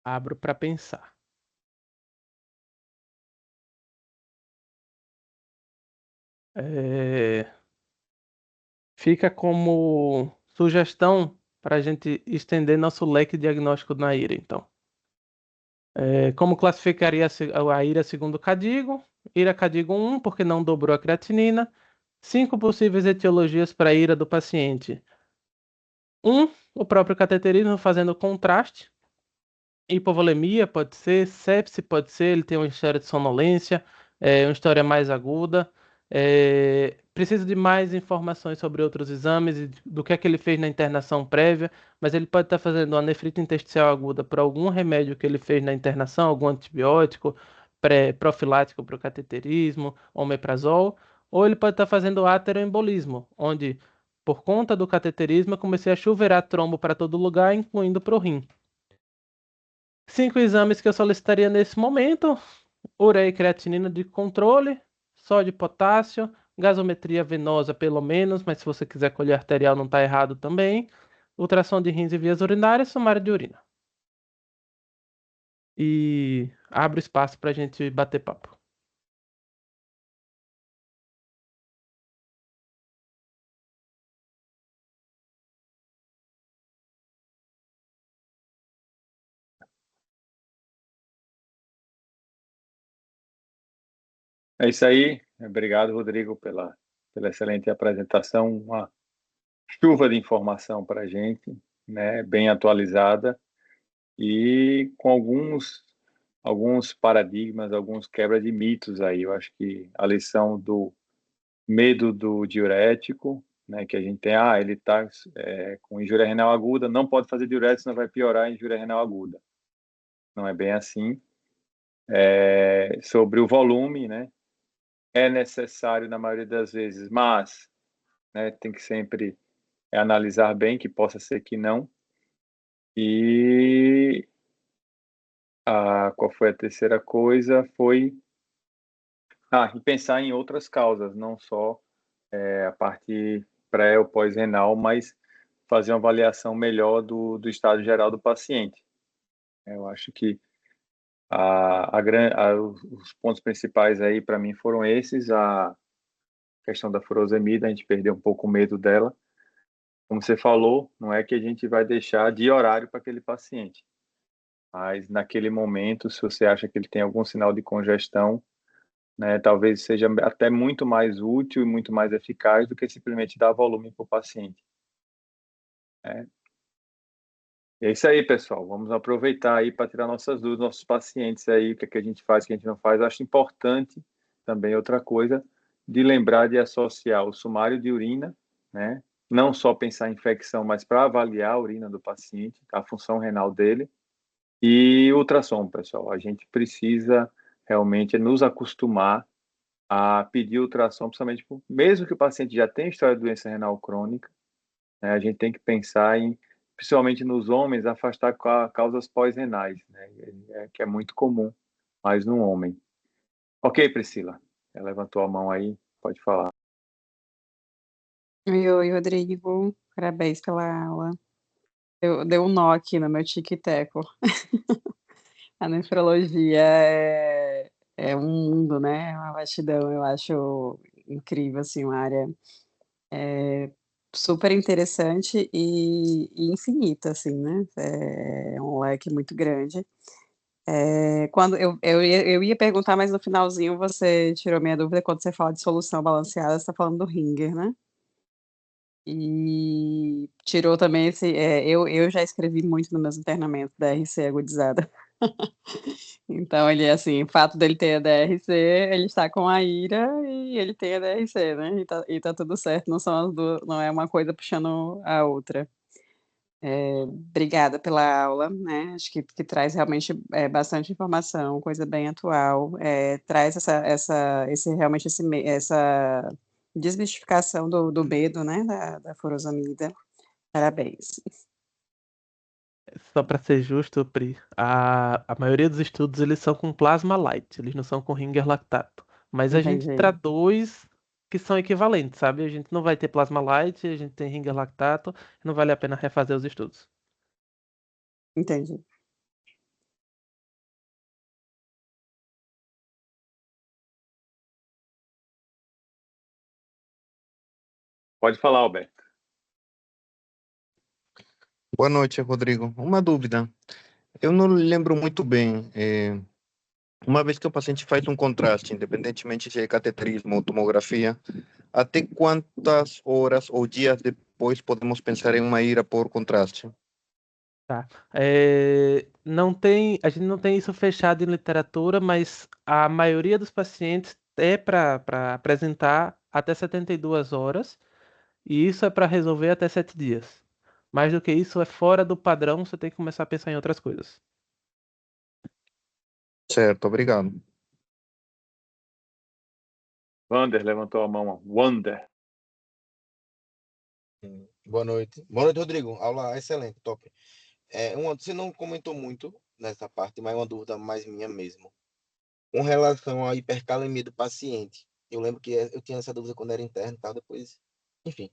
Abro para pensar. Fica como sugestão para a gente estender nosso leque diagnóstico na IRA, então. Como classificaria a IRA segundo o Cadigo? IRA Cadigo 1, porque não dobrou a creatinina. 5 possíveis etiologias para a IRA do paciente. 1, o próprio cateterismo fazendo contraste. Hipovolemia pode ser, sepse pode ser, ele tem uma história de sonolência, uma história mais aguda. Precisa de mais informações sobre outros exames e do que é que ele fez na internação prévia, mas ele pode estar fazendo uma nefrite intersticial aguda por algum remédio que ele fez na internação, algum antibiótico, profilático para o cateterismo, omeprazol, ou ele pode estar fazendo ateroembolismo, onde, por conta do cateterismo, eu comecei a chuveirar trombo para todo lugar, incluindo para o rim. 5 exames que eu solicitaria nesse momento: ureia e creatinina de controle, sódio e potássio, gasometria venosa pelo menos, mas se você quiser colher arterial não está errado também, ultrassom de rins e vias urinárias, sumário de urina. E abro espaço para a gente bater papo.
É isso aí. Obrigado, Rodrigo, pela excelente apresentação. Uma chuva de informação para a gente, né? Bem atualizada e com alguns paradigmas, alguns quebra de mitos aí. Eu acho que a lição do medo do diurético, né? Que a gente tem, ele está com injúria renal aguda, não pode fazer diurético, senão vai piorar a injúria renal aguda. Não é bem assim. Sobre o volume, né? É necessário na maioria das vezes, mas, né, tem que sempre analisar bem, que possa ser que não. E qual foi a terceira coisa? Foi e pensar em outras causas, não só a parte pré ou pós-renal, mas fazer uma avaliação melhor do estado geral do paciente. Eu acho que os pontos principais aí para mim foram esses: a questão da furosemida, a gente perdeu um pouco o medo dela. Como você falou, não é que a gente vai deixar de horário para aquele paciente, mas naquele momento, se você acha que ele tem algum sinal de congestão, né, talvez seja até muito mais útil e muito mais eficaz do que simplesmente dar volume para o paciente. É isso aí, pessoal. Vamos aproveitar aí para tirar nossas dúvidas, nossos pacientes aí, o que é que a gente faz, o que a gente não faz. Eu acho importante também outra coisa, de lembrar de associar o sumário de urina, né? Não só pensar em infecção, mas para avaliar a urina do paciente, a função renal dele. E ultrassom, pessoal. A gente precisa realmente nos acostumar a pedir ultrassom, principalmente mesmo que o paciente já tenha história de doença renal crônica, né? A gente tem que pensar em, principalmente nos homens, afastar causas pós-renais, né? Que é muito comum, mas no homem. Ok, Priscila. Ela levantou a mão aí, pode falar.
Oi, Rodrigo. Parabéns pela aula. Deu um nó aqui no meu tic-teco. A nefrologia é um mundo, né? É uma vastidão. Eu acho incrível, assim, uma área super interessante e infinita, assim, né, é um leque muito grande. Quando eu ia perguntar, mas no finalzinho você tirou minha dúvida, quando você fala de solução balanceada, você tá falando do Ringer, né? E tirou também eu já escrevi muito nos meus internamentos DRC agudizada. Então ele, assim, o fato dele ter a DRC, ele está com a ira e ele tem a DRC, né, e tá tudo certo, não é uma coisa puxando a outra. Obrigada pela aula, né, acho que traz realmente, bastante informação, coisa bem atual, traz essa desmistificação do medo, né, da furosemida. Parabéns.
Só para ser justo, Pri, a maioria dos estudos eles são com plasma light, eles não são com Ringer lactato. Mas a gente
Entendi,
traduz que são equivalentes, sabe? A gente não vai ter plasma light, a gente tem Ringer lactato, não vale a pena refazer os estudos.
entendi.
Pode falar, Alberto.
Boa noite, Rodrigo. Uma dúvida. Eu não lembro muito bem. Uma vez que o paciente faz um contraste, independentemente se é cateterismo ou tomografia, até quantas horas ou dias depois podemos pensar em uma ira por contraste?
Tá. A gente não tem isso fechado em literatura, mas a maioria dos pacientes é para apresentar até 72 horas, e isso é para resolver até 7 dias. Mais do que isso, é fora do padrão, você tem que começar a pensar em outras coisas.
Certo, obrigado.
Wander levantou a mão. Wander.
Boa noite. Boa noite, Rodrigo. Aula excelente, top. Você não comentou muito nessa parte, mas é uma dúvida mais minha mesmo. Com relação à hipercalemia do paciente. Eu lembro que eu tinha essa dúvida quando era interno e tal, depois. Enfim.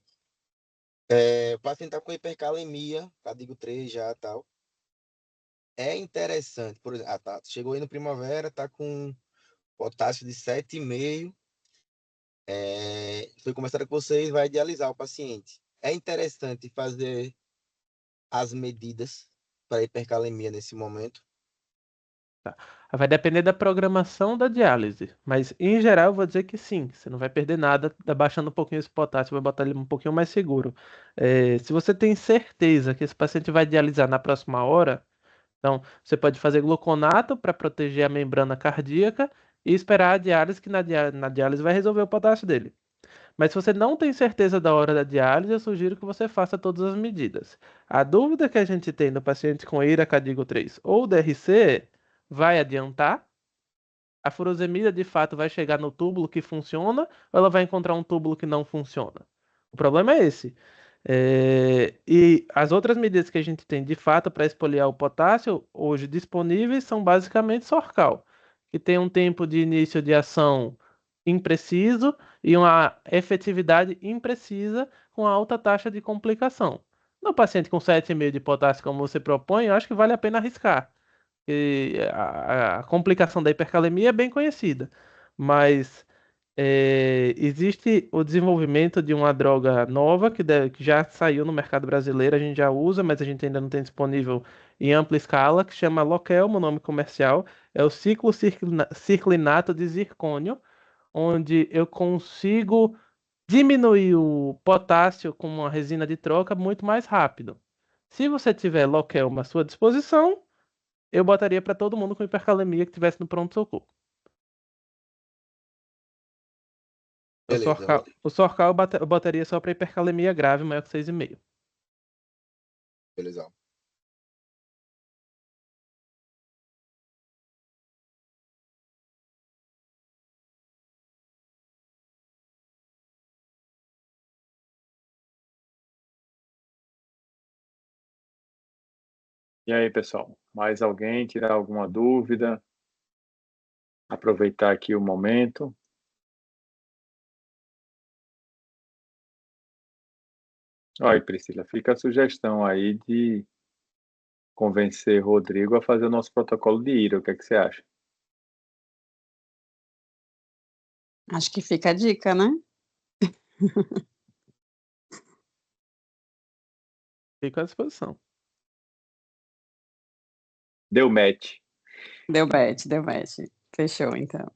O paciente está com hipercalemia, cadigo 3 já tal. É interessante, por exemplo, tá, chegou aí no primavera, tá com potássio de 7,5. Foi conversado com vocês, vai dialisar o paciente. É interessante fazer as medidas para hipercalemia nesse momento.
Tá. Vai depender da programação da diálise, mas em geral eu vou dizer que sim, você não vai perder nada, tá baixando um pouquinho esse potássio, vai botar ele um pouquinho mais seguro. Se você tem certeza que esse paciente vai dialisar na próxima hora, então você pode fazer gluconato para proteger a membrana cardíaca e esperar a diálise, que na diálise vai resolver o potássio dele. Mas se você não tem certeza da hora da diálise, eu sugiro que você faça todas as medidas. A dúvida que a gente tem no paciente com EIRA Cadigo 3 ou DRC vai adiantar? A furosemida de fato vai chegar no túbulo que funciona ou ela vai encontrar um túbulo que não funciona? O problema é esse. E as outras medidas que a gente tem de fato para espoliar o potássio hoje disponíveis são basicamente Sorcal, que tem um tempo de início de ação impreciso e uma efetividade imprecisa com alta taxa de complicação. No paciente com 7,5 de potássio, como você propõe, eu acho que vale a pena arriscar. E a complicação da hipercalemia é bem conhecida, mas existe o desenvolvimento de uma droga nova que já saiu no mercado brasileiro, a gente já usa, mas a gente ainda não tem disponível em ampla escala, que chama Lokelmo, o nome comercial, é o ciclinato de zircônio, onde eu consigo diminuir o potássio com uma resina de troca muito mais rápido. Se você tiver Lokelmo à sua disposição, eu botaria para todo mundo com hipercalemia que tivesse no pronto-socorro.
Beleza,
O Sorcal eu botaria só para hipercalemia grave, maior que 6,5.
beleza.
E aí, pessoal? Mais alguém tirar alguma dúvida? Aproveitar aqui o momento. Olha, Priscila, fica a sugestão aí de convencer Rodrigo a fazer o nosso protocolo de IRA. O que é que você acha?
Acho que fica a dica, né?
Fico à disposição.
Deu match.
Deu match, deu match. Fechou, então.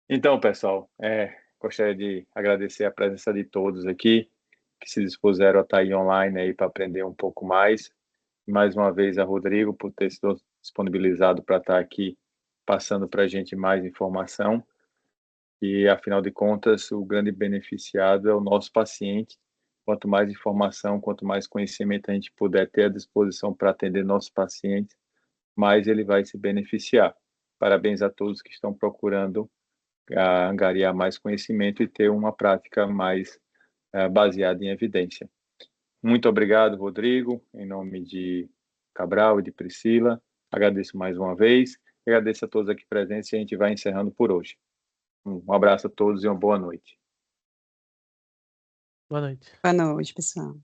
Então, pessoal, gostaria de agradecer a presença de todos aqui que se dispuseram a estar aí online aí para aprender um pouco mais. Mais uma vez a Rodrigo por ter se disponibilizado para estar aqui passando para a gente mais informação. E, afinal de contas, o grande beneficiado é o nosso paciente. Quanto mais informação, quanto mais conhecimento a gente puder ter à disposição para atender nossos pacientes, mais ele vai se beneficiar. Parabéns a todos que estão procurando angariar mais conhecimento e ter uma prática mais baseada em evidência. Muito obrigado, Rodrigo, em nome de Cabral e de Priscila. Agradeço mais uma vez. Agradeço a todos aqui presentes e a gente vai encerrando por hoje. Um abraço a todos e uma boa noite.
Boa noite.
Boa noite, pessoal.